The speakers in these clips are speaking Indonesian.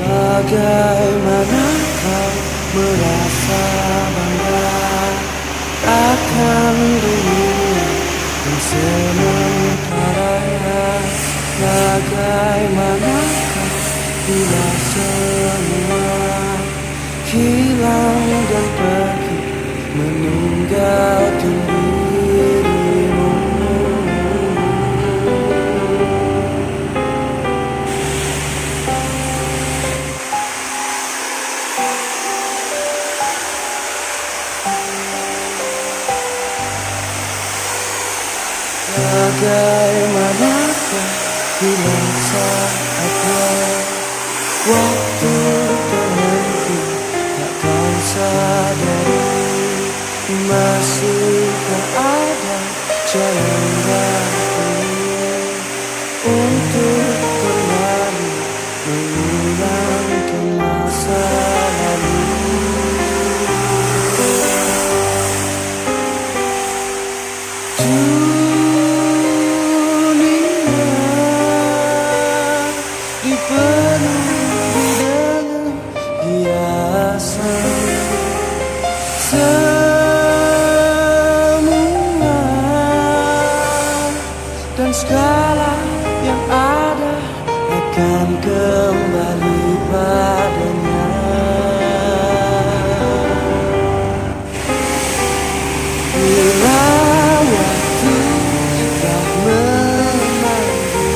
Bagaimana kau merasa bangga akan dunia yang sementara? Bagaimana kau bila semua hilang dan pergi meninggalkan dirimu? Bagaimanakah bila saatnya waktu berhenti, tak kau sadari masihkah ada jalan baru untuk kembali mengulang ke masa lalu. Dan segala yang ada akan kembali padanya. Bila waktu telah memanggil,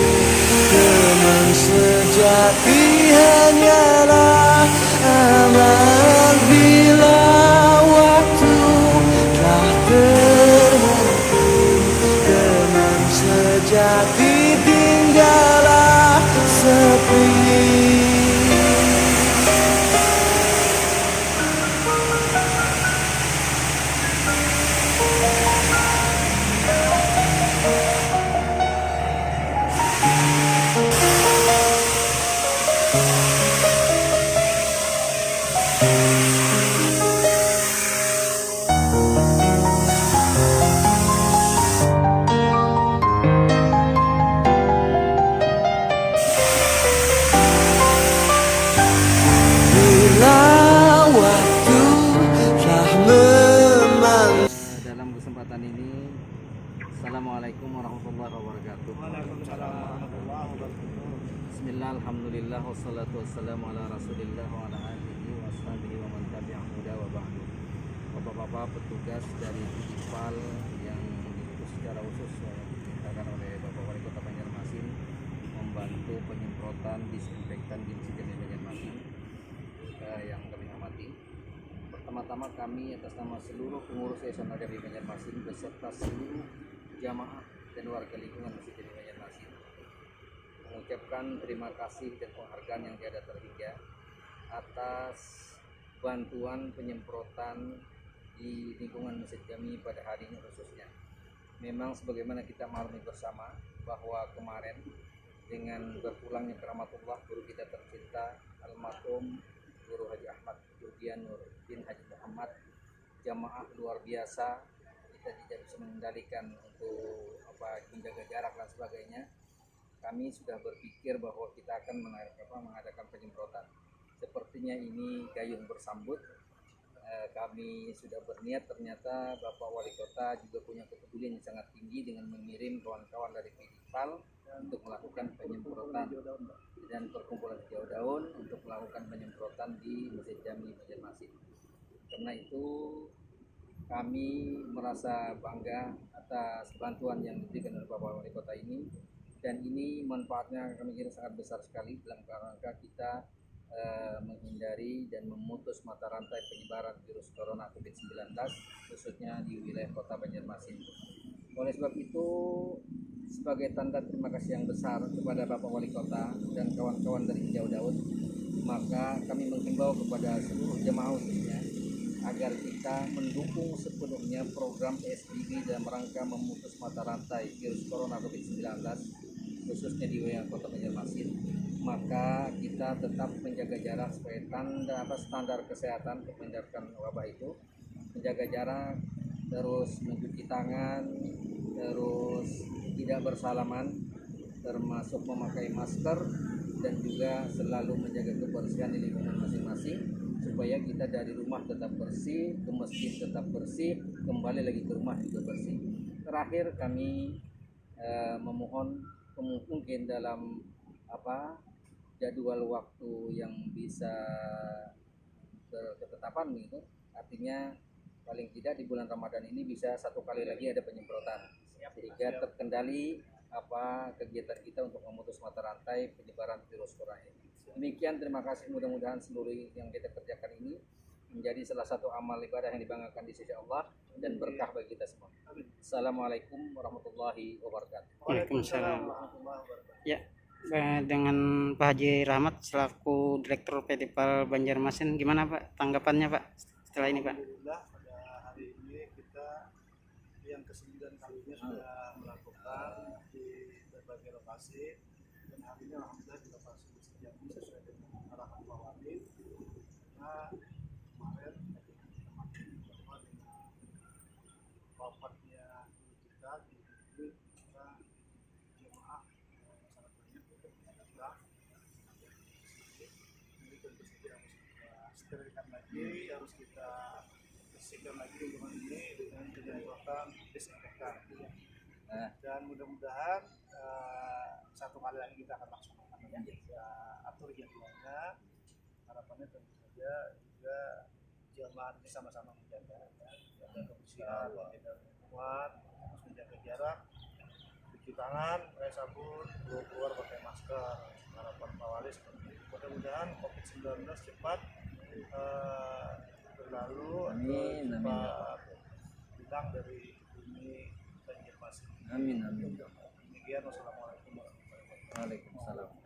teman sejati hanyalah amal. Bila waktu telah terhenti, teman sejati tinggallah sepi. Dalam kesempatan ini, Assalamualaikum warahmatullahi wabarakatuh. Bismillah, alhamdulillah, wassalatu wassalamu ala rasulillah wa ala alihi wa sahbihi wa man tabi'ahu huda wa ba'du. Bapak-bapak petugas dari Tidipal yang diutus secara khusus dimintakan oleh Bapak Wali Kota Banjarmasin membantu penyemprotan disinfektan di Masjid Jami Banjarmasin yang kami hormati. Pertama-tama kami atas nama seluruh pengurus Yayasan Jami Banjarmasin beserta seluruh jamaah dan warga lingkungan Masjid Jami Banjarmasin mengucapkan terima kasih dan penghargaan yang tiada terhingga atas bantuan penyemprotan di lingkungan Masjid Jami pada hari ini khususnya. Memang sebagaimana kita maklumi bersama bahwa kemarin dengan berpulangnya keramatullah guru kita tercinta almarhum Guru Haji Ahmad Yurdianur bin Haji Muhammad, jamaah luar biasa, kita tidak bisa mengendalikan untuk menjaga jarak dan sebagainya. Kami sudah berpikir bahwa kita akan mengadakan penyemprotan. Sepertinya ini gayung bersambut. Kami sudah berniat, ternyata Bapak Wali Kota juga punya kepedulian yang sangat tinggi dengan mengirim kawan-kawan dari Tidipal untuk melakukan penyemprotan dan perkumpulan hijau daun untuk melakukan penyemprotan di Masjid Jami Banjarmasin. Karena itu kami merasa bangga atas bantuan yang diberikan oleh Bapak Wali Kota ini, dan ini manfaatnya kami kira sangat besar sekali dalam rangka kita menghindari dan memutus mata rantai penyebaran virus corona COVID-19 khususnya di wilayah Kota Banjarmasin. Oleh sebab itu sebagai tanda terima kasih yang besar kepada Bapak Wali Kota dan kawan-kawan dari Hijau Daud, maka kami menghimbau kepada seluruh jemaah khususnya agar kita mendukung sepenuhnya program PSBB dalam rangka memutus mata rantai virus corona COVID-19 khususnya di wilayah Kota Banjarmasin. Maka kita tetap menjaga jarak sebagai standar kesehatan untuk menghindari wabah itu, menjaga jarak, terus mencuci tangan, terus tidak bersalaman, termasuk memakai masker, dan juga selalu menjaga kebersihan di lingkungan masing-masing supaya kita dari rumah tetap bersih, ke masjid tetap bersih, kembali lagi ke rumah juga bersih. Terakhir kami memohon mungkin dalam jadwal waktu yang bisa berketetapan gitu, artinya paling tidak di bulan Ramadan ini bisa 1 kali lagi ada penyemprotan sehingga terkendali kegiatan kita untuk memutus mata rantai penyebaran virus corona ini. Demikian, terima kasih, mudah-mudahan seluruh yang kita kerjakan ini menjadi salah satu amal ibadah yang dibanggakan di sisi Allah dan berkah bagi kita semua. Assalamualaikum warahmatullahi wabarakatuh. Waalaikumsalam. Ya, dengan Pak Haji Rahmat selaku Direktur PT PAL Banjarmasin, gimana Pak tanggapannya Pak setelah ini Pak? Alhamdulillah pada hari ini kita yang ke-9 kalinya sudah melakukan di berbagai lokasi, dan hari ini alhamdulillah di lokasi Masjid Jami sesuai dengan arahan Pak Wali. Karena kemarin bahwa dengan wafatnya kita di sini kita jemaah sangat banyak untuk datang. Ini tentu saja harus kita sterilkan lagi, harus kita bersihkan lagi lingkungan ini dengan penyemprotan disinfektan. Dan mudah-mudahan 1 kali lagi kita akan laksanakan ya. Kita atur jadwalnya. Harapannya tentu saja juga jemaah ini sama-sama menjaga kebersihan, menjaga lingkungan, terus menjaga jarak, cuci tangan, pakai sabun, keluar pakai masker. Harapan Pak Wali seperti itu. Mudah-mudahan COVID-19 cepat berlalu, cepat hilang dari bumi Banjarmasin. Amin. Demikian, wassalamualaikum warahmatullahi wabarakatuh. Waalaikumsalam.